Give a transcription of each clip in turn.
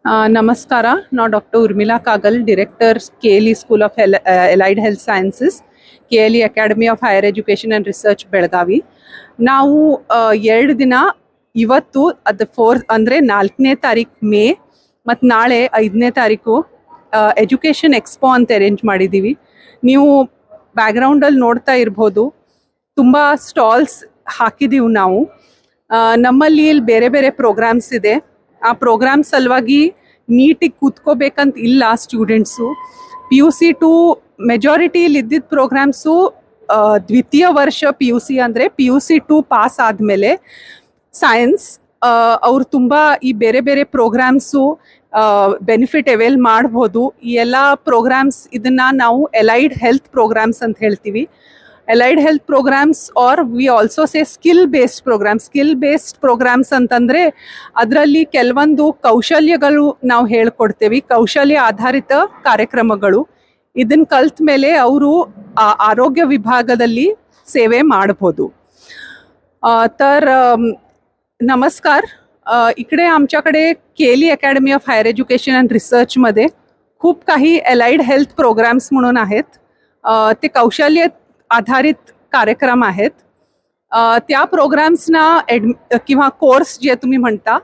ನಮಸ್ಕಾರ. ನಾವು doctor Urmila Kagal, director KLE school of allied health sciences, KLE academy of higher education and research Belagavi. ನಾವು 2 ದಿನ, ಇವತ್ತು ಅದು 4 ಅಂದರೆ 4ನೇ ತಾರೀಕು ಮೇ ಮತ್ತು ನಾಳೆ 5ನೇ ತಾರೀಕು ಎಜುಕೇಷನ್ ಎಕ್ಸ್ಪೋ ಅಂತ ಅರೇಂಜ್ ಮಾಡಿದ್ದೀವಿ. ನೀವು ಬ್ಯಾಕ್ಗ್ರೌಂಡಲ್ಲಿ ನೋಡ್ತಾ ಇರ್ಬೋದು, ತುಂಬ ಸ್ಟಾಲ್ಸ್ ಹಾಕಿದ್ದೀವಿ ನಾವು. ನಮ್ಮಲ್ಲಿ ಇಲ್ಲಿ ಬೇರೆ ಬೇರೆ ಪ್ರೋಗ್ರಾಮ್ಸ್ ಇದೆ. ಆ ಪ್ರೋಗ್ರಾಮ್ ಸಲುವಾಗಿ ನೀಟಿಗೆ ಕೂತ್ಕೋಬೇಕಂತ ಇಲ್ಲ ಸ್ಟೂಡೆಂಟ್ಸು. PUC 2 ಮೆಜಾರಿಟಿಯಲ್ಲಿ ಇದ್ದಿದ್ದ ಪ್ರೋಗ್ರಾಮ್ಸು ದ್ವಿತೀಯ ವರ್ಷ PUC ಅಂದರೆ PUC 2 ಪಾಸ್ ಆದಮೇಲೆ ಸೈನ್ಸ್ ಅವ್ರು ತುಂಬ ಈ ಬೇರೆ ಬೇರೆ ಪ್ರೋಗ್ರಾಮ್ಸು ಬೆನಿಫಿಟ್ ಅವೈಲ್ ಮಾಡ್ಬೋದು. ಈ ಎಲ್ಲ ಪ್ರೋಗ್ರಾಮ್ಸ್ ಇದನ್ನು ನಾವು ಅಲೈಡ್ ಹೆಲ್ತ್ ಪ್ರೋಗ್ರಾಮ್ಸ್ ಅಂತ ಹೇಳ್ತೀವಿ. Allied health programs are we also say skill based programs ಅಂತಂದರೆ ಅದರಲ್ಲಿ ಕೆಲವೊಂದು ಕೌಶಲ್ಯಗಳು ನಾವು ಹೇಳ್ಕೊಡ್ತೇವೆ, ಕೌಶಲ್ಯ ಆಧಾರಿತ ಕಾರ್ಯಕ್ರಮಗಳು. ಇದನ್ನು ಕಲ್ತ ಮೇಲೆ ಅವರು ಆರೋಗ್ಯ विभागाದಲ್ಲಿ ಸೇವೆ ಮಾಡ್ಬೋದು. तर नमस्कार. इकडे आमच्याकडे KLE academy of higher education and रिसर्चमध्ये खूप काही अलाइड हेल्थ प्रोग्राम्स म्हणून आहेत. ते कौशल्य आधारित कार्यक्रम आहेत. त्या प्रोग्राम्सना किंवा कोर्स जे तुम्ही म्हणता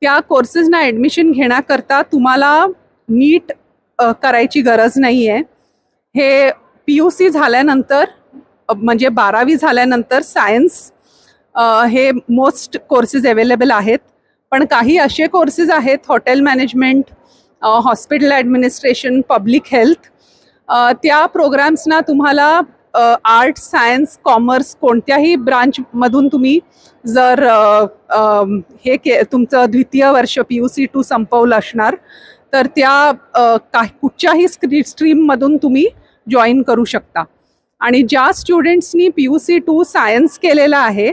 त्या कोर्सेसना ॲडमिशन घेण्याकरता तुम्हाला नीट करायची गरज नाही आहे. हे PUC झाल्यानंतर म्हणजे 12वी झाल्यानंतर सायन्स हे मोस्ट कोर्सेस अवेलेबल आहेत. पण काही असे कोर्सेस आहेत, hotel management, hospital administration, public health. त्या प्रोग्राम्सना तुम्हाला आर्ट, सायन्स, कॉमर्स कोणत्याही ब्रांचमधून तुम्ही जर तुमचं द्वितीय वर्ष PUC 2 संपवलं असणार तर त्या कुठच्याही स्ट्रीममधून तुम्ही जॉईन करू शकता. आणि ज्या स्टुडंट्सनी PUC 2 सायन्स केलेलं आहे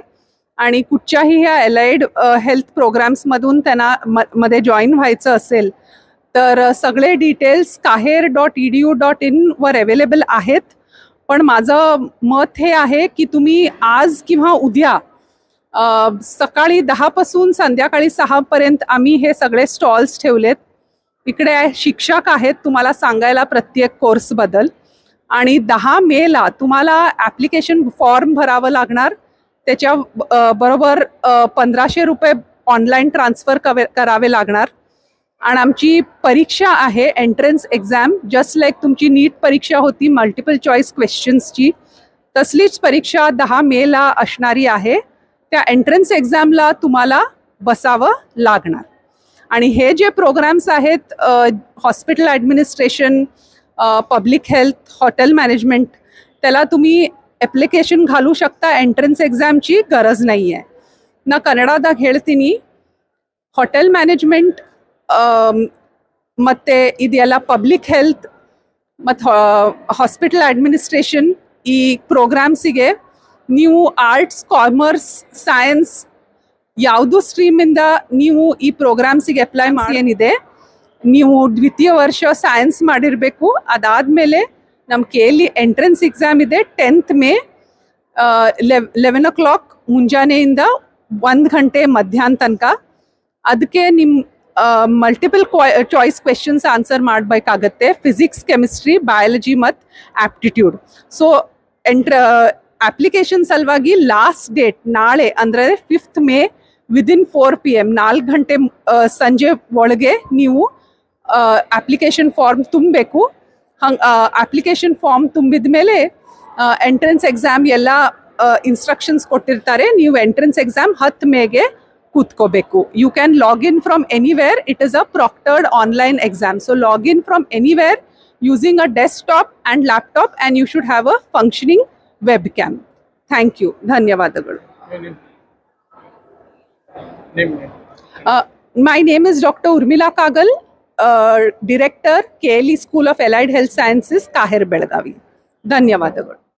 आणि कुठच्याही ह्या अलाइड हेल्थ प्रोग्राम्समधून त्यांना मध्ये जॉईन व्हायचं असेल तर सगळे डिटेल्स kaher.edu.in वर अवेलेबल आहेत. पण माझं मत हे आहे की तुम्ही आज किंवा उद्या सकाळी 10 पासून संध्याकाळी 6 पर्यंत आम्ही हे सगळे स्टॉल्स ठेवलेत. इकडे शिक्षक आहेत तुम्हाला सांगायला प्रत्येक कोर्सबद्दल. आणि 10 मेला तुम्हाला ॲप्लिकेशन फॉर्म भरावं लागणार. त्याच्या बरोबर 1500 रुपये ऑनलाईन ट्रान्सफर करावे लागणार. आणि आमची परीक्षा आहे एंट्रन्स एक्झाम, जस्ट लाईक तुमची नीट परीक्षा होती मल्टिपल चॉईस क्वेश्चन्सची, तसलीच परीक्षा 10 मेला असणारी आहे. त्या एंट्रन्स एक्झामला तुम्हाला बसावं लागणार. आणि हे जे प्रोग्राम्स आहेत hospital administration, public health, hotel management, त्याला तुम्ही ಅಪ್ಲಿಕೇಶನ್ घालू शकता. ಎಂಟ್ರೆನ್ಸ್ ಎಕ್ಸಾಮ್ची गरज नाही आहे. ನಾ ಕನ್ನಡದಾಗ ಹೇಳ್ತೀನಿ. ಹೋಟೆಲ್ ಮ್ಯಾನೇಜ್ಮೆಂಟ್ ಮತ್ತು ಇದೆಲ್ಲ ಪಬ್ಲಿಕ್ ಹೆಲ್ತ್ ಮತ್ತು ಹಾಸ್ಪಿಟಲ್ ಅಡ್ಮಿನಿಸ್ಟ್ರೇಷನ್ ಈ ಪ್ರೋಗ್ರಾಮ್ಸಿಗೆ ನೀವು ಆರ್ಟ್ಸ್, ಕಾಮರ್ಸ್, ಸೈನ್ಸ್ ಯಾವುದು ಸ್ಟ್ರೀಮಿಂದ ನೀವು ಈ ಪ್ರೋಗ್ರಾಮ್ಸಿಗೆ ಅಪ್ಲೈ ಮಾಡಿ ಏನಿದೆ, ನೀವು ದ್ವಿತೀಯ ವರ್ಷ ಸೈನ್ಸ್ ಮಾಡಿರಬೇಕು. ಅದಾದಮೇಲೆ ನಮ್ಮ KLE ಎಂಟ್ರೆನ್ಸ್ ಎಕ್ಸಾಮ್ ಇದೆ 10th ಮೇ 11 o'clock ಮುಂಜಾನೆಯಿಂದ 1 ಗಂಟೆ ಮಧ್ಯಾಹ್ನ ತನಕ. ಅದಕ್ಕೆ ನಿಮ್ಮ ಮಲ್ಟಿಪಲ್ ಚಾಯ್ಸ್ ಕ್ವೆಶನ್ಸ್ ಆನ್ಸರ್ ಮಾಡಬೇಕಾಗತ್ತೆ, ಫಿಸಿಕ್ಸ್, ಕೆಮಿಸ್ಟ್ರಿ, ಬಯಾಲಜಿ ಮತ್ತು ಆಪ್ಟಿಟ್ಯೂಡ್. ಸೊ ಅಪ್ಲಿಕೇಶನ್ ಸಲುವಾಗಿ ಲಾಸ್ಟ್ ಡೇಟ್ ನಾಳೆ ಅಂದರೆ 5th ಮೇ ವಿದಿನ್ 4 PM 4 ಗಂಟೆ ಸಂಜೆ ಒಳಗೆ ನೀವು ಅಪ್ಲಿಕೇಶನ್ ಫಾರ್ಮ್ ತುಂಬಬೇಕು. ಅಪ್ಲಿಕೇಶನ್ ಫಾರ್ಮ್ ತುಂಬಿದ ಮೇಲೆ ಎಂಟ್ರೆನ್ಸ್ ಎಕ್ಸಾಮ್ ಎಲ್ಲ ಇನ್ಸ್ಟ್ರಕ್ಷನ್ಸ್ ಕೊಟ್ಟಿರ್ತಾರೆ. ನೀವು ಎಂಟ್ರೆನ್ಸ್ ಎಕ್ಸಾಮ್ 10 ಮೇಗೆ ಕೂತ್ಕೋಬೇಕು. You can login from anywhere. It is a proctored online exam. So login from anywhere using a desktop and laptop and you should have a functioning webcam. Thank you. ಧನ್ಯವಾದಗಳು. My name is doctor Urmila Kagal, director KLE school of allied health sciences, KAHER, Belagavi. धन्यवादಗಳು.